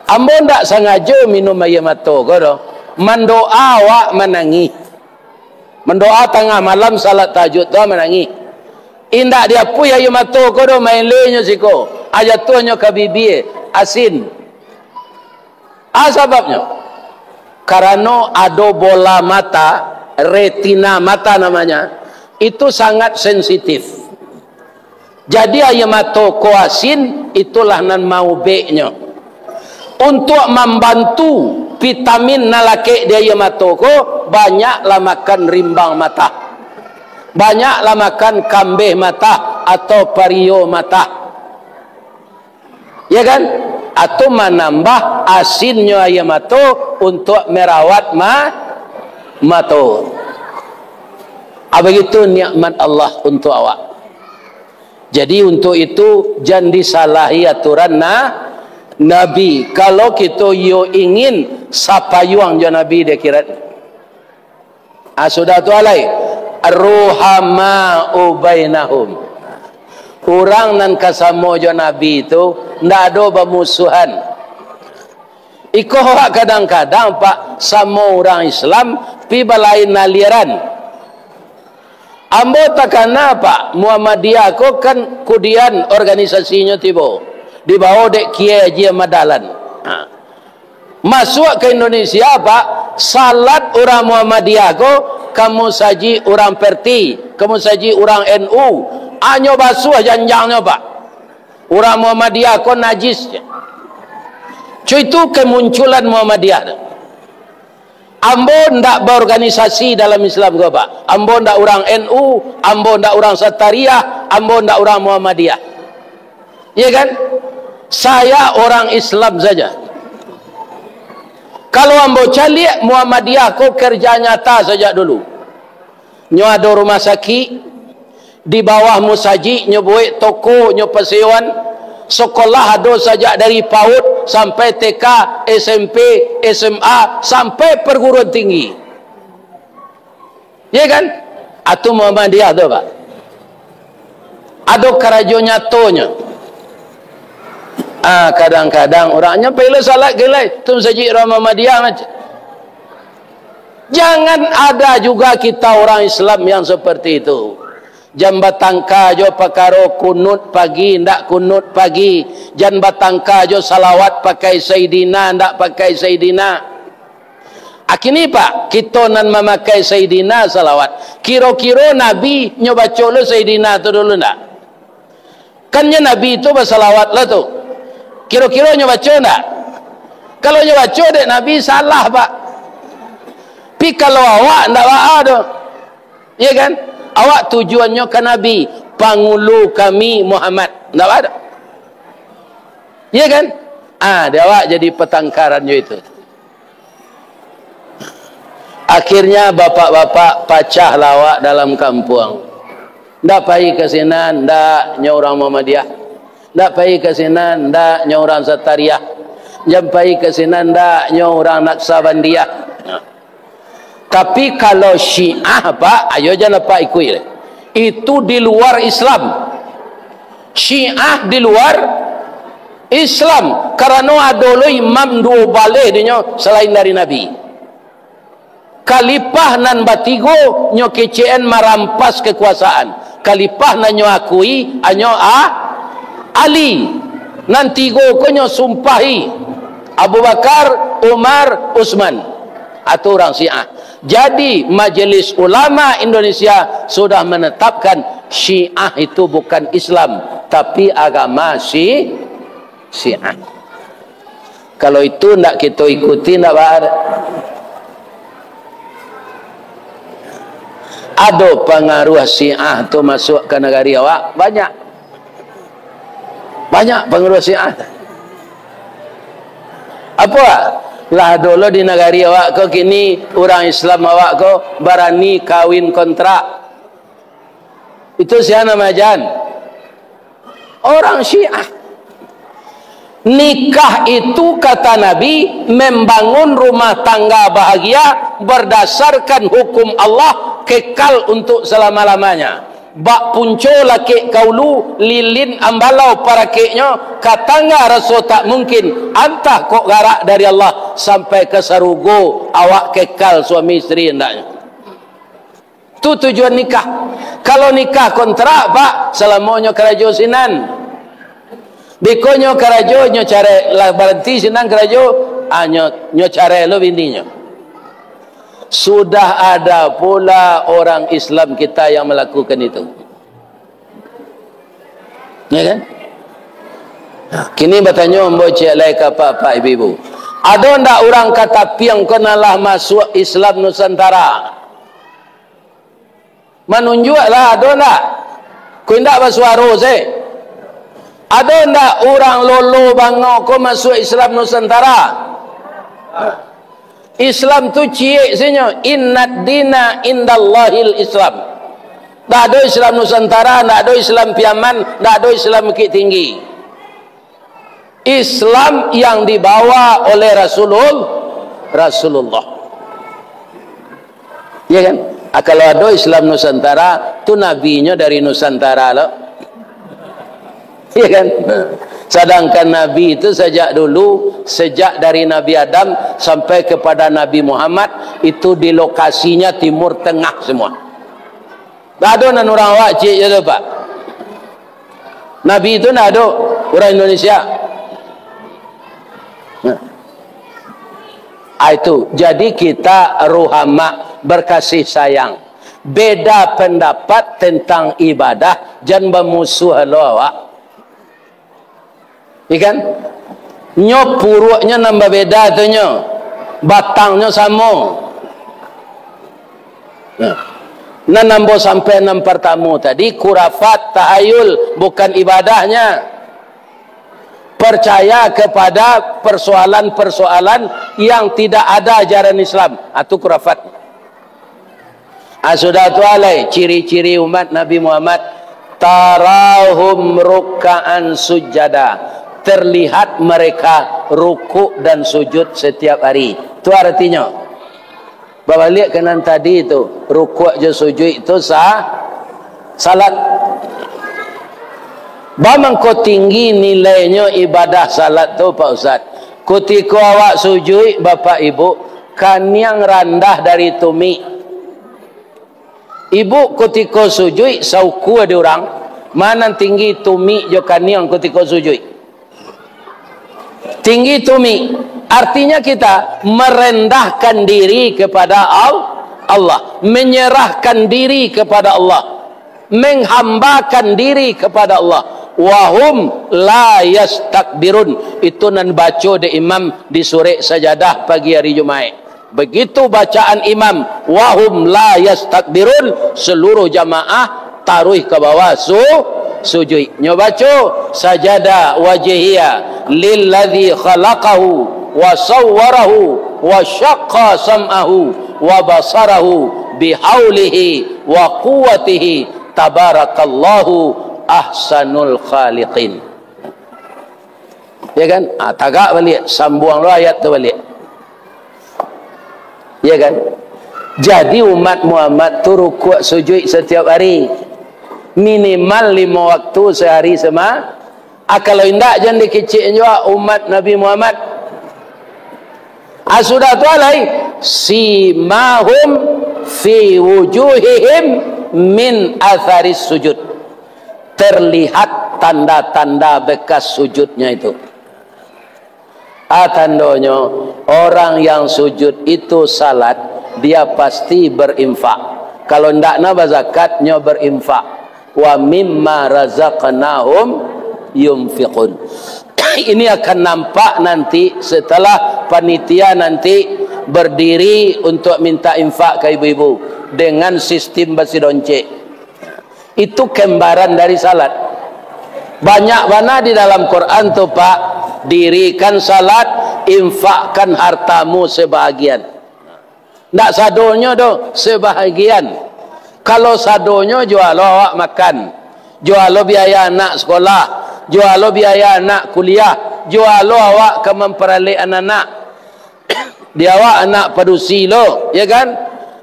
Ambo tak sengaja minum air mata kata. Mendoa awak menangis. mendoa tengah malam salat tahajud tu menangis. Indak dia pun ayo mato ko do main lenyo siko. Aja tuanyo ke bibi asin. Sebabnya karena ada bola mata, retina mata namanya, itu sangat sensitif. Jadi ayo mato ko asin itulah nan mau beknya. Untuk membantu vitamin nalake dia ayo mato ko, banyaklah makan rimbang mata. Banyaklah makan kambih mata atau pario mata. Ya kan? Atau menambah asinnya ayam mato untuk merawat mato. Begitu nikmat Allah untuk awak. Jadi untuk itu jangan disalahi aturan Nabi. Kalau kita ingin sapayuang jo Nabi dia kira. Sudah tu alai. Ruhama'u bainahum. Orang nan kasamo jo Nabi itu ndak ada bermusuhan. Iko kadang-kadang pak sama orang Islam pi balain aliran. Ambo takana pak Muhammadiyah ko kan kudian organisasinya tibo di bawah dek Kiai Haji Madalan. Masuk ke Indonesia pak salat orang Muhammadiyah ko kamu saji orang Perti, kamu saji orang NU. Anyo basuh janjangnya pak. Orang Muhammadiyah ko najis. Cuy itu kemunculan Muhammadiyah. Ambo ndak berorganisasi dalam Islam ko pak. Ambo ndak orang NU, ambo ndak orang Satariah, ambo ndak orang Muhammadiyah. Iya kan? Saya orang Islam saja. Kalau ambo cari Muhammadiyah ko kerja nyata saja dulu. Nyo ada rumah sakit di bawah musaji, nyo buat toko, nyo persewan, sekolah ada saja dari PAUD sampai TK, SMP, SMA sampai perguruan tinggi. Ya kan? Atau Muhammadiyah tu pak. Ada kerajo nyatonya. Kadang-kadang orangnya pilih salat gelai, tu saji Muhammadiyah macam. Jangan ada juga kita orang Islam yang seperti itu. Jam batangka jo pakaro kunut pagi ndak kunut pagi, jan batangka jo salawat pakai Sayyidina ndak pakai Sayyidina. Akini pak kita nan memakai Sayyidina salawat. Kira-kira Nabi nyoba baca Sayyidina tu dulu ndak? Kannya Nabi itu bersalawat lah tu. Kira-kira nyoba baca ndak? Kalau nyoba baca dek Nabi salah pak. Pi kalau awak ndak baca tu. Ya kan? Awak tujuannya ke Nabi, pangulu kami Muhammad. Tak ada. Ya kan? Dia awak jadi petangkarannya itu. Akhirnya bapak-bapak pacah lawak dalam kampung. Tak pergi ke sini, tak nyorang Muhammadiyah. Tak pergi ke sini, tak nyorang Satariah. Jangan pergi ke sini, tak nyorang Naksabandiyah. Tapi kalau Syiah pak, ayo jangan pak ikut. Itu di luar Islam. Syiah di luar Islam. Karena ada lo imam dua balik dia selain dari Nabi. Khalifah nan batigo nyo KCN merampas kekuasaan. Khalifah nan nyo akui anyo Ali. Nan tigo ko nyo sumpahi Abu Bakar, Umar, Utsman. Atau orang Syiah. Jadi Majelis Ulama Indonesia sudah menetapkan Syiah itu bukan Islam tapi agama Syiah. Kalau itu tidak kita ikuti, tidak ada. Ada pengaruh Syiah itu masuk ke negara awak banyak. Banyak pengaruh Syiah. Apa? Lah dulu di negara awak ko kini orang Islam awak ko berani kawin kontrak. Itu siapa namajan? Orang Syiah. Nikah itu kata Nabi membangun rumah tangga bahagia berdasarkan hukum Allah kekal untuk selama-lamanya. Bak punco laki kaulu lilin ambalau para keknya katanga rasul tak mungkin antah kok garak dari Allah sampai ke sarugo awak kekal suami istri hendaknya. Tu tujuan nikah. Kalau nikah kontrak pak, selamanya kerajo sinan. Bikonyo kerajo nyo care lah berhenti sinan kerajo, nyo care lo bininya. Sudah ada pula orang Islam kita yang melakukan itu. Ya kan? Kini bertanya mbocek lai ke pak ibu-ibu. Ada ndak orang kata piang kenalah masuk Islam Nusantara? Menunjuklah ada ndak? Kau ndak bersuara saya. Ada ndak orang lolo bangau kau masuk Islam Nusantara? Islam tu ciek sebenarnya. Innad dina indallahil Islam. Tak ada Islam Nusantara, tak ada Islam Piaman, tak ada Islam Bukit Tinggi. Islam yang dibawa oleh Rasulullah. Ya kan? Kalau ada Islam Nusantara, tu nabinya dari Nusantara loh. Ya kan? Sedangkan Nabi itu sejak dulu, sejak dari Nabi Adam sampai kepada Nabi Muhammad, itu di lokasinya Timur Tengah semua. Tak ada nan orang awak cik je tu pak. Nabi itu tak ada orang Indonesia. Itu jadi kita ruhama, berkasih sayang. Beda pendapat tentang ibadah, jangan bermusuh lo awak. Ikan nyo puruknya nambah beda tu nyo, batangnya sama. Nah nambah sampai 6 pertama tadi kurafat tahayul bukan ibadahnya. Percaya kepada persoalan-persoalan yang tidak ada ajaran Islam, itu kurafat. Sudah tu alai ciri-ciri umat Nabi Muhammad, tarahum ruka'an sujada, terlihat mereka rukuk dan sujud setiap hari. Itu artinya bapak lihat kanan tadi itu rukuk je sujud itu salat. Bagaimana kau tinggi nilainya ibadah salat tu Pak Ustaz? Ketika awak sujud bapak ibu, kaniang rendah dari tumi. Ibu ketika sujud sauku ada orang, mana tinggi tumi jo kaniang ketika sujud? Tinggi tumi. Artinya kita merendahkan diri kepada Allah, menyerahkan diri kepada Allah, menghambakan diri kepada Allah. Wahum la yastakbirun, itu nan baca di imam di sore sajadah pagi hari Jumaat. Begitu bacaan imam wahum la yastakbirun, seluruh jamaah taruh ke bawah sujud. Nyo baca sajada wajhiya lilladzi khalaqahu wa sawwarahu wa syaqqa sam'ahu wa basarahu bihaulihi wa quwwatihi tabarakallahu ahsanul khaliqin. Ya kan? Tagak balik, sambung lo ayat tu balik. Ya kan? Jadi umat Muhammad tu rukuk sujud setiap hari, minimal 5 waktu sehari sama. Kalau tidak jangan dikecil juga umat Nabi Muhammad. Sudah tu alai simahum fi wujuhihim min atharis sujud, terlihat tanda-tanda bekas sujudnya itu. Tandanya orang yang sujud itu salat, dia pasti berinfak. Kalau ndak na zakatnya berinfak. Wa mimma razaqnahum yunfiqun. Ini akan nampak nanti setelah panitia nanti berdiri untuk minta infak ke ibu-ibu dengan sistem basi doncek. Itu gambaran dari salat. Banyak mana di dalam Quran tu Pak, dirikan salat, infakkan hartamu sebahagian. Ndak sadonya do sebahagian. Kalau sadonya jual awak makan, jual biaya anak sekolah, jual biaya anak kuliah, jual awak ke memperoleh anak-anak. Dia awak anak padusi lo, ya kan?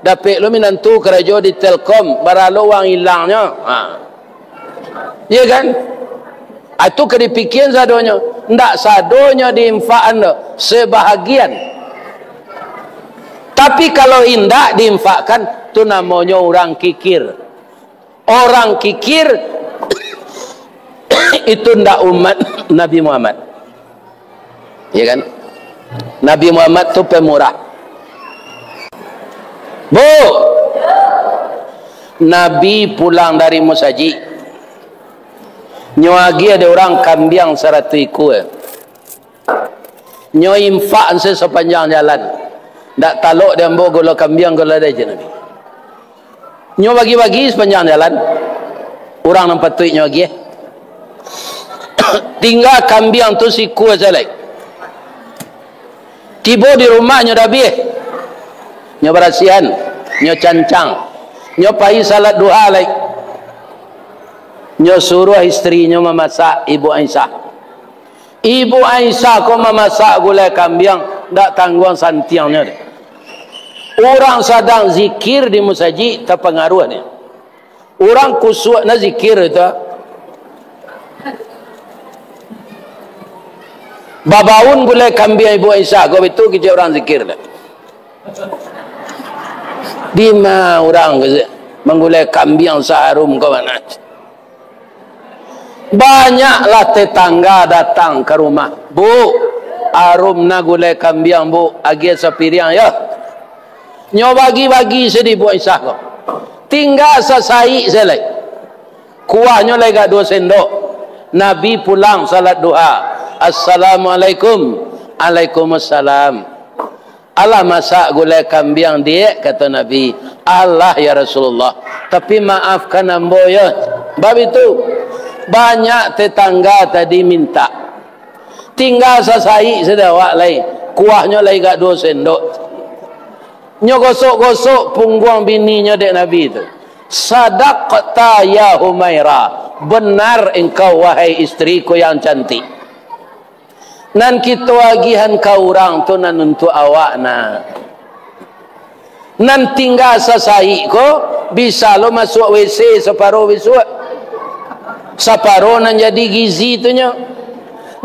Dapat lo minantu kerja di Telkom, baralo wang hilangnya. Ya kan? Itu kedipikian sadonya. Ndak sadonya diinfakan lo sebahagian. Tapi kalau indah diinfakkan, itu namanya orang kikir. Orang kikir itu ndak umat Nabi Muhammad. Ya kan? Nabi Muhammad tu pemurah. Bu, Nabi pulang dari Musaji. Nyoagi ada orang kambiang 100 ekor. Nyo infak sepanjang jalan. Tak taluk dia ambil gula kambiang gula ada je Nabi. Nyo bagi-bagi sepanjang jalan. Orang nampak tuik nyo lagi. Tinggal kambiang tu siku aja lagi. Tiba di rumah nyo dah habis. Nyo berasihan, nyo cancang, nyo pahi salat duha lagi. Nyo suruh isteri nyo memasak Ibu Aisyah. Ibu Aisyah ko memasak gulai kambing, tak tanggung santiangnya deh. Orang sedang zikir di musaji terpengaruh ni. Orang kusuk na zikir itu. Babaun gulai kambing Ibu Aisyah ko itu kita orang zikir dah. Di mana orang menggulai kambing seharum kau mana? Banyaklah tetangga datang ke rumah. Bu, arum na gulai kambing bu, agi sepiriang ya. Nyo bagi-bagi sedih Bu Aisyah kau. Tinggal sesai selai. Kuahnya lagi 2 sendok. Nabi pulang salat duha. Assalamualaikum. Waalaikumsalam. Allah masak gulai kambing dia, kata Nabi. Allah ya Rasulullah. Tapi maafkan ambo ya. Bab itu banyak tetangga tadi minta. Tinggal sesai sedawak lain. Kuahnya lagi 2 sendok. Nyo gosok-gosok punggung bininya dek Nabi itu. Sadaqta ya Humaira. Benar engkau wahai istriku yang cantik. Nan kita agihan kau orang tu nan untuk awak na. Nan tinggal sesai ko bisa lo masuk WC separuh besok. Separuh nan jadi gizi tu nyo.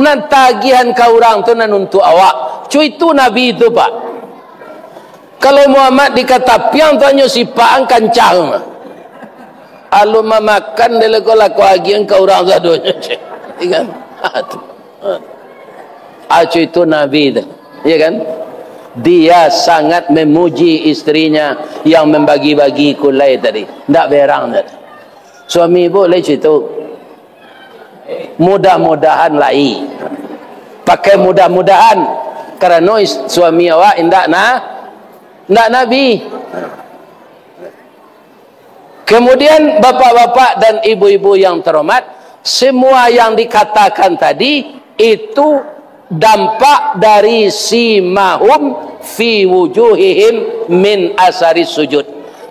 Nan tagihan kau orang tu nan untuk awak. Cuy itu Nabi itu pak. Kalau Muhammad dikata piang tu hanya sipaan kancang. Alu memakan dia laku agian kau orang zadonya. Kan? Acu itu Nabi itu. Ya kan? Dia sangat memuji istrinya yang membagi-bagi kulai tadi. Tak berang tadi. Suami ibu lain itu. Mudah-mudahan lai. Pakai mudah-mudahan. Kerana suami awak indak nak Nabi. Kemudian bapak-bapak dan ibu-ibu yang terhormat, semua yang dikatakan tadi itu dampak dari simahum fi wujuhihim min asari sujud.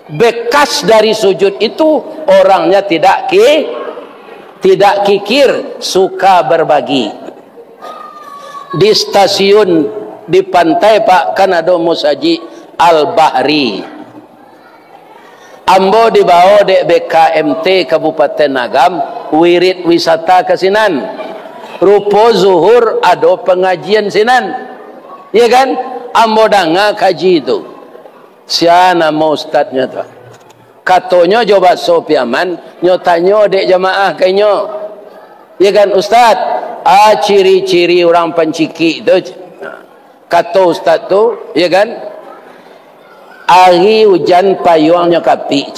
Bekas dari sujud itu orangnya tidak kikir, suka berbagi. Di stasiun di pantai pak kan ada musaji Al-Bahri. Ambo dibawa dek BKMT Kabupaten Agam wirid wisata ke sinan. Rupo zuhur ada pengajian sinan. Ya kan? Ambo danga kaji itu. Siapa nama ustadznya tu? Katanya coba sopiaman, nyo tanya dek jamaah kayaknya. Ya kan ustad? Ciri-ciri orang penciki tu. Kata ustad tu, ya kan? Hari hujan payungnya kapi.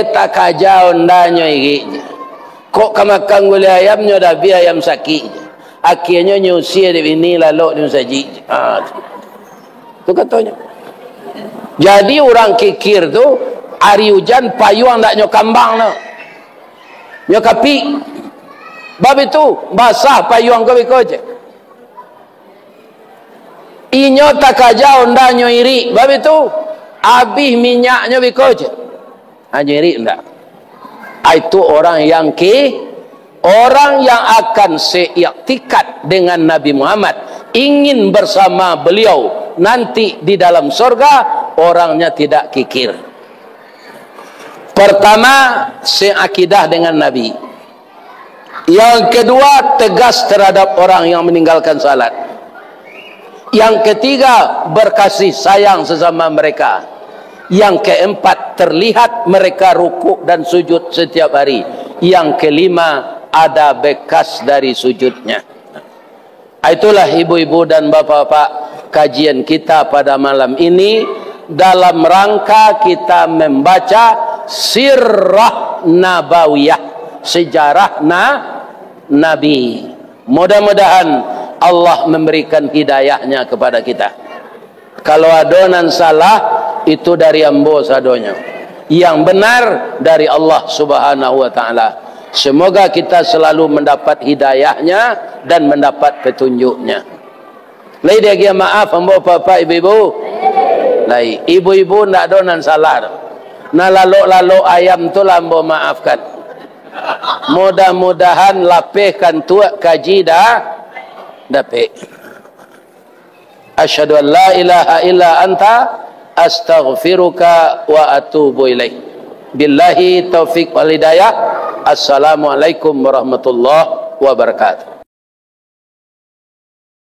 Tak kaja ondanya iri. Kok kamakan gulai ayamnya dah biar ayam sakit. Akhirnya nyusi di sini lalu di saji. Itu katanya. Jadi orang kikir tu hari hujan payung tak nyokambang no. Nyokapi. Bab itu basah payung kau ikut je. Inyo tak kaja ondanya iri. Bab itu habis minyaknya ikut je. Hanya iri enggak. Itu orang yang orang yang akan seiktikat dengan Nabi Muhammad, ingin bersama beliau nanti di dalam surga, orangnya tidak kikir. Pertama, seakidah dengan Nabi. Yang kedua, tegas terhadap orang yang meninggalkan salat. Yang ketiga, berkasih sayang sesama mereka. Yang keempat, terlihat mereka rukuk dan sujud setiap hari. Yang kelima, ada bekas dari sujudnya. Itulah ibu-ibu dan bapak-bapak, kajian kita pada malam ini dalam rangka kita membaca sirah nabawiyah, sejarah Nabi. Mudah-mudahan Allah memberikan hidayahnya kepada kita. Kalau adonan salah, itu dari ambo sadonya. Yang benar dari Allah Subhanahu wa ta'ala. Semoga kita selalu mendapat hidayahnya dan mendapat petunjuknya. Lai dia maaf ambo bapak ibu-ibu. Lai ibu-ibu ndak adonan salah. Nah lalu ayam tu ambo maafkan. Mudah-mudahan lapihkan tuak kaji dah dapat. Asyhadu an la ilaha illa anta astaghfiruka wa atubu ilaik. Billahi taufiq wal hidayah. Assalamualaikum warahmatullahi wabarakatuh.